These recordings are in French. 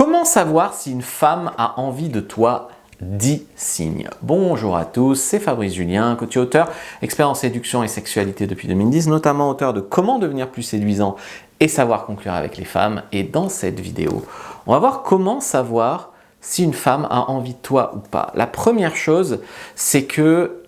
Comment savoir si une femme a envie de toi? 10 signes. Bonjour à tous, c'est Fabrice Julien, coach et auteur, expert en séduction et sexualité depuis 2010, notamment auteur de Comment devenir plus séduisant et savoir conclure avec les femmes. Et dans cette vidéo, on va voir comment savoir si une femme a envie de toi ou pas. La première chose, c'est que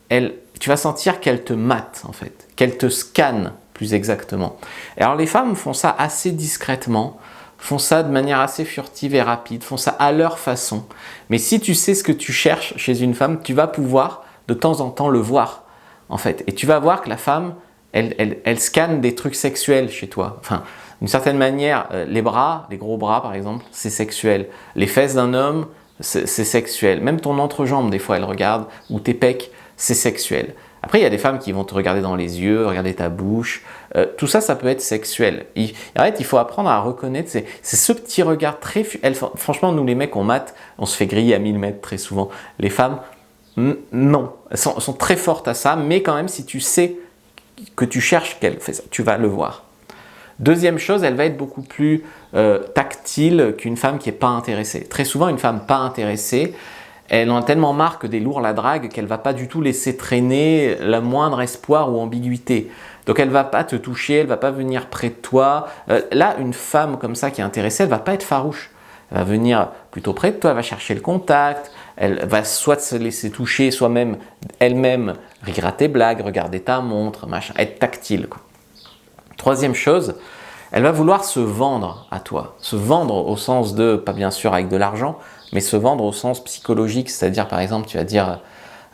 tu vas sentir qu'elle te mate en fait, qu'elle te scanne plus exactement. Et alors les femmes font ça assez discrètement, font ça de manière assez furtive et rapide, font ça à leur façon. Mais si tu sais ce que tu cherches chez une femme, tu vas pouvoir de temps en temps le voir, en fait. Et tu vas voir que la femme, elle scanne des trucs sexuels chez toi. Enfin, d'une certaine manière, les bras, les gros bras par exemple, c'est sexuel. Les fesses d'un homme, c'est sexuel. Même ton entrejambe, des fois, elle regarde, ou tes pecs, c'est sexuel. Après, il y a des femmes qui vont te regarder dans les yeux, regarder ta bouche. Tout ça, ça peut être sexuel. En fait, il faut apprendre à reconnaître. C'est ce petit regard très... Franchement, nous les mecs, on mate, on se fait griller à 1000 mètres très souvent. Les femmes, non. Elles sont très fortes à ça, mais quand même, si tu sais que tu cherches qu'elle fait ça, tu vas le voir. Deuxième chose, elle va être beaucoup plus tactile qu'une femme qui n'est pas intéressée. Très souvent, une femme pas intéressée, elle en a tellement marre que des lourds la draguent qu'elle ne va pas du tout laisser traîner la moindre espoir ou ambiguïté. Donc elle ne va pas te toucher, elle ne va pas venir près de toi. Là, une femme comme ça qui est intéressée, elle ne va pas être farouche. Elle va venir plutôt près de toi, elle va chercher le contact, elle va soit se laisser toucher, soit même elle-même rire à tes blagues, regarder ta montre, machin, être tactile, quoi. Troisième chose, elle va vouloir se vendre à toi. Se vendre au sens de, pas bien sûr avec de l'argent, mais se vendre au sens psychologique, c'est-à-dire par exemple tu vas dire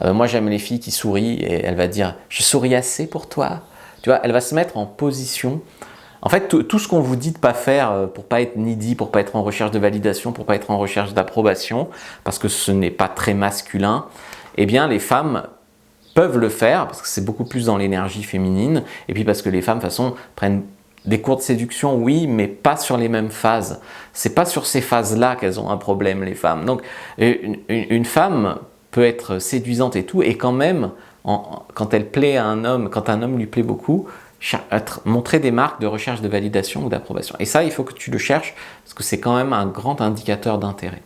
moi j'aime les filles qui sourient et elle va dire je souris assez pour toi. Tu vois, elle va se mettre en position. En fait, tout ce qu'on vous dit de ne pas faire pour ne pas être needy, pour ne pas être en recherche de validation, pour ne pas être en recherche d'approbation, parce que ce n'est pas très masculin, eh bien les femmes peuvent le faire, parce que c'est beaucoup plus dans l'énergie féminine, et puis parce que les femmes, de toute façon, prennent des cours de séduction, oui, mais pas sur les mêmes phases. C'est pas sur ces phases-là qu'elles ont un problème, les femmes. Donc, une femme peut être séduisante et tout, et quand même, quand elle plaît à un homme, quand un homme lui plaît beaucoup, montrer des marques de recherche de validation ou d'approbation. Et ça, il faut que tu le cherches, parce que c'est quand même un grand indicateur d'intérêt.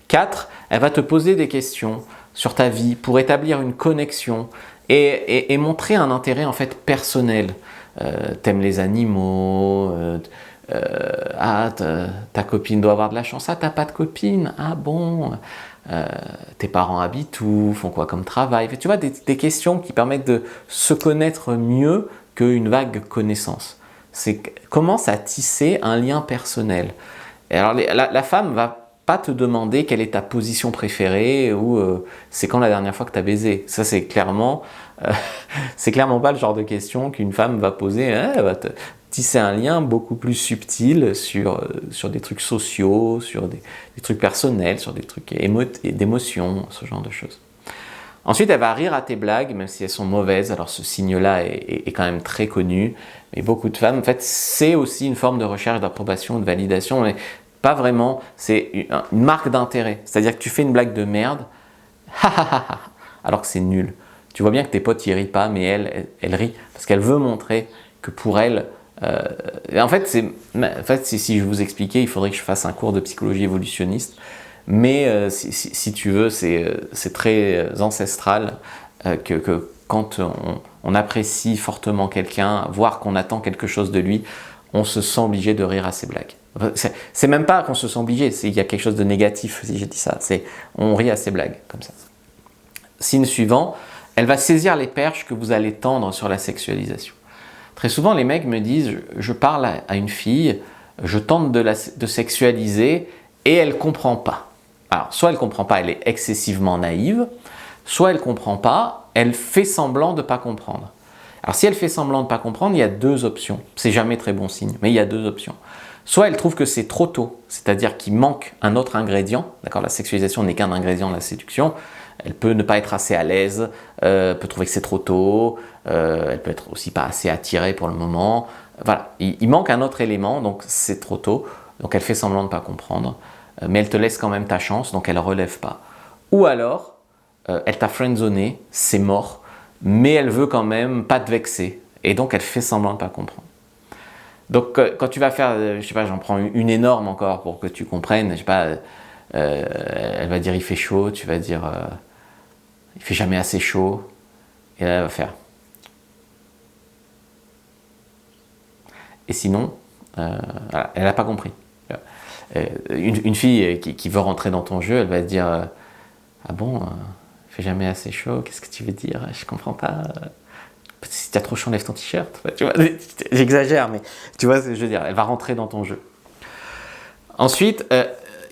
4, elle va te poser des questions sur ta vie pour établir une connexion et montrer un intérêt en fait personnel. T'aimes les animaux, ta copine doit avoir de la chance, ah t'as pas de copine, ah bon, tes parents habitent où, font quoi comme travail, tu vois, des questions qui permettent de se connaître mieux qu'une vague connaissance. C'est commence à tisser un lien personnel. Et alors la femme va pas te demander quelle est ta position préférée ou c'est quand la dernière fois que tu as baisé. Ça c'est clairement pas le genre de question qu'une femme va poser. Elle va te tisser un lien beaucoup plus subtil sur des trucs sociaux, sur des trucs personnels, sur des trucs d'émotions, ce genre de choses. Ensuite, elle va rire à tes blagues, même si elles sont mauvaises. Alors ce signe-là est quand même très connu. Mais beaucoup de femmes, en fait, c'est aussi une forme de recherche d'approbation, de validation. Mais pas vraiment, c'est une marque d'intérêt. C'est-à-dire que tu fais une blague de merde, alors que c'est nul. Tu vois bien que tes potes y rient pas, mais elle rit parce qu'elle veut montrer que pour elle... en fait, si je vous expliquais, il faudrait que je fasse un cours de psychologie évolutionniste. Mais si tu veux, c'est très ancestral que quand on apprécie fortement quelqu'un, voire qu'on attend quelque chose de lui, on se sent obligé de rire à ses blagues. C'est même pas qu'on se sent obligé, il y a quelque chose de négatif si j'ai dit ça, on rit à ses blagues, comme ça. Signe suivant, elle va saisir les perches que vous allez tendre sur la sexualisation. Très souvent, les mecs me disent, je parle à une fille, je tente de sexualiser et elle comprend pas. Alors, soit elle comprend pas, elle est excessivement naïve, soit elle comprend pas, elle fait semblant de pas comprendre. Alors, si elle fait semblant de ne pas comprendre, il y a deux options. C'est jamais très bon signe, mais il y a deux options. Soit elle trouve que c'est trop tôt, c'est-à-dire qu'il manque un autre ingrédient. D'accord, la sexualisation n'est qu'un ingrédient de la séduction. Elle peut ne pas être assez à l'aise, peut trouver que c'est trop tôt, elle peut être aussi pas assez attirée pour le moment. Voilà, il manque un autre élément, donc c'est trop tôt. Donc elle fait semblant de ne pas comprendre, mais elle te laisse quand même ta chance, donc elle ne relève pas. Ou alors, elle t'a friendzoné, c'est mort, mais elle veut quand même pas te vexer, et donc elle fait semblant de ne pas comprendre. Donc quand tu vas faire, je sais pas, j'en prends une énorme encore pour que tu comprennes, je sais pas, elle va dire il fait chaud, tu vas dire il fait jamais assez chaud, et là elle va faire. Et sinon, voilà, elle n'a pas compris. Une fille qui veut rentrer dans ton jeu, elle va te dire ah bon, il fait jamais assez chaud, qu'est-ce que tu veux dire? Je comprends pas. Si t'as trop chaud, enlève ton t-shirt. Tu vois, j'exagère, mais tu vois ce que je veux dire. Elle va rentrer dans ton jeu. Ensuite,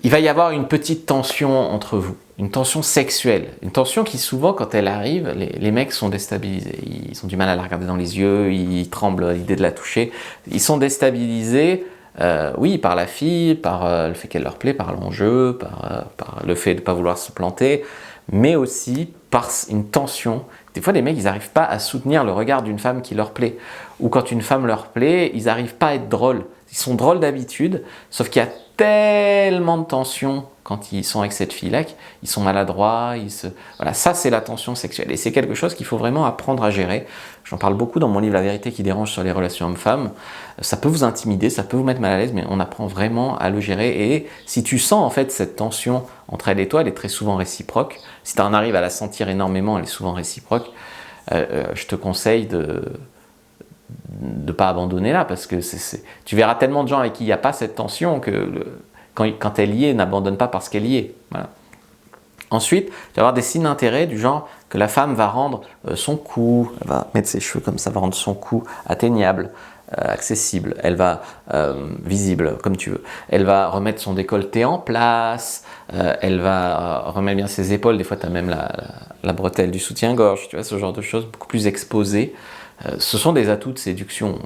il va y avoir une petite tension entre vous, une tension sexuelle, une tension qui souvent, quand elle arrive, les mecs sont déstabilisés. Ils ont du mal à la regarder dans les yeux, ils tremblent à l'idée de la toucher. Ils sont déstabilisés, oui, par la fille, par le fait qu'elle leur plaît, par l'enjeu, par le fait de ne pas vouloir se planter, mais aussi par une tension. Des fois, les mecs, ils n'arrivent pas à soutenir le regard d'une femme qui leur plaît. Ou quand une femme leur plaît, ils n'arrivent pas à être drôles. Ils sont drôles d'habitude, sauf qu'il y a tellement de tension quand ils sont avec cette fille-là qu'ils sont maladroits. Voilà, ça, c'est la tension sexuelle. Et c'est quelque chose qu'il faut vraiment apprendre à gérer. J'en parle beaucoup dans mon livre La vérité qui dérange sur les relations hommes-femmes. Ça peut vous intimider, ça peut vous mettre mal à l'aise, mais on apprend vraiment à le gérer. Et si tu sens en fait cette tension entre elle et toi, elle est très souvent réciproque. Si tu en arrives à la sentir énormément, elle est souvent réciproque. Je te conseille de ne pas abandonner là, parce que tu verras tellement de gens avec qui il n'y a pas cette tension que quand elle y est, n'abandonne pas parce qu'elle y est. Voilà. Ensuite, tu vas avoir des signes d'intérêt du genre que la femme va rendre son cou, elle va mettre ses cheveux comme ça, va rendre son cou atteignable, accessible, elle va visible, comme tu veux. Elle va remettre son décolleté en place, elle va remettre bien ses épaules, des fois tu as même la bretelle du soutien-gorge, tu vois, ce genre de choses, beaucoup plus exposées. Ce sont des atouts de séduction.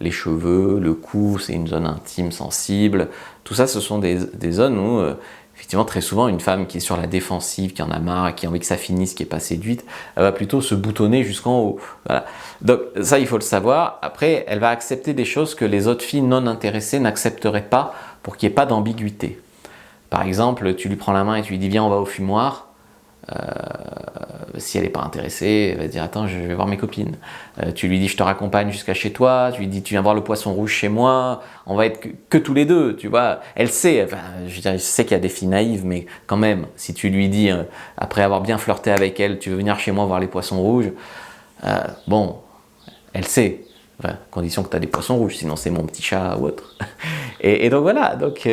Les cheveux, le cou, c'est une zone intime, sensible. Tout ça, ce sont des zones où, effectivement, très souvent, une femme qui est sur la défensive, qui en a marre, qui a envie que ça finisse, qui n'est pas séduite, elle va plutôt se boutonner jusqu'en haut. Voilà. Donc ça, il faut le savoir. Après, elle va accepter des choses que les autres filles non intéressées n'accepteraient pas pour qu'il n'y ait pas d'ambiguïté. Par exemple, tu lui prends la main et tu lui dis « Viens, on va au fumoir ». Si elle n'est pas intéressée, elle va dire attends, je vais voir mes copines. Tu lui dis je te raccompagne jusqu'à chez toi, tu lui dis tu viens voir le poisson rouge chez moi, on va être que tous les deux, tu vois. Elle sait, enfin, je sais qu'il y a des filles naïves, mais quand même, si tu lui dis après avoir bien flirté avec elle, tu veux venir chez moi voir les poissons rouges, bon, elle sait. Enfin, condition que tu as des poissons rouges, sinon c'est mon petit chat ou autre. Et donc voilà, donc,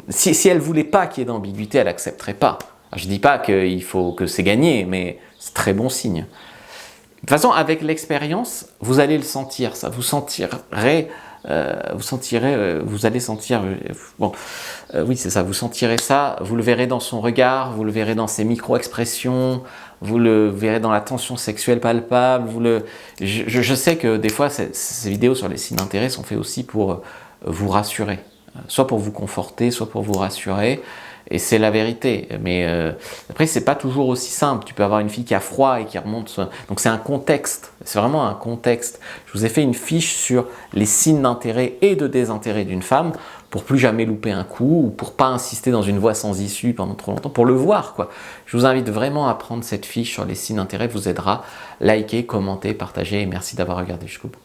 si elle ne voulait pas qu'il y ait d'ambiguïté, elle n'accepterait pas. Alors, je ne dis pas qu'il faut que c'est gagné, mais c'est très bon signe. De toute façon, avec l'expérience, vous allez le sentir, ça. Vous allez sentir, bon, oui c'est ça, vous sentirez ça, vous le verrez dans son regard, vous le verrez dans ses micro-expressions, vous le verrez dans la tension sexuelle palpable, je sais que des fois, ces vidéos sur les signes d'intérêt sont faites aussi pour vous rassurer, soit pour vous conforter, soit pour vous rassurer. Et c'est la vérité, mais après c'est pas toujours aussi simple. Tu peux avoir une fille qui a froid et qui remonte, donc c'est un contexte, c'est vraiment un contexte. Je vous ai fait une fiche sur les signes d'intérêt et de désintérêt d'une femme pour plus jamais louper un coup ou pour pas insister dans une voie sans issue pendant trop longtemps, pour le voir quoi. Je vous invite vraiment à prendre cette fiche sur les signes d'intérêt, vous aidera. Likez, commentez, partagez et merci d'avoir regardé jusqu'au bout.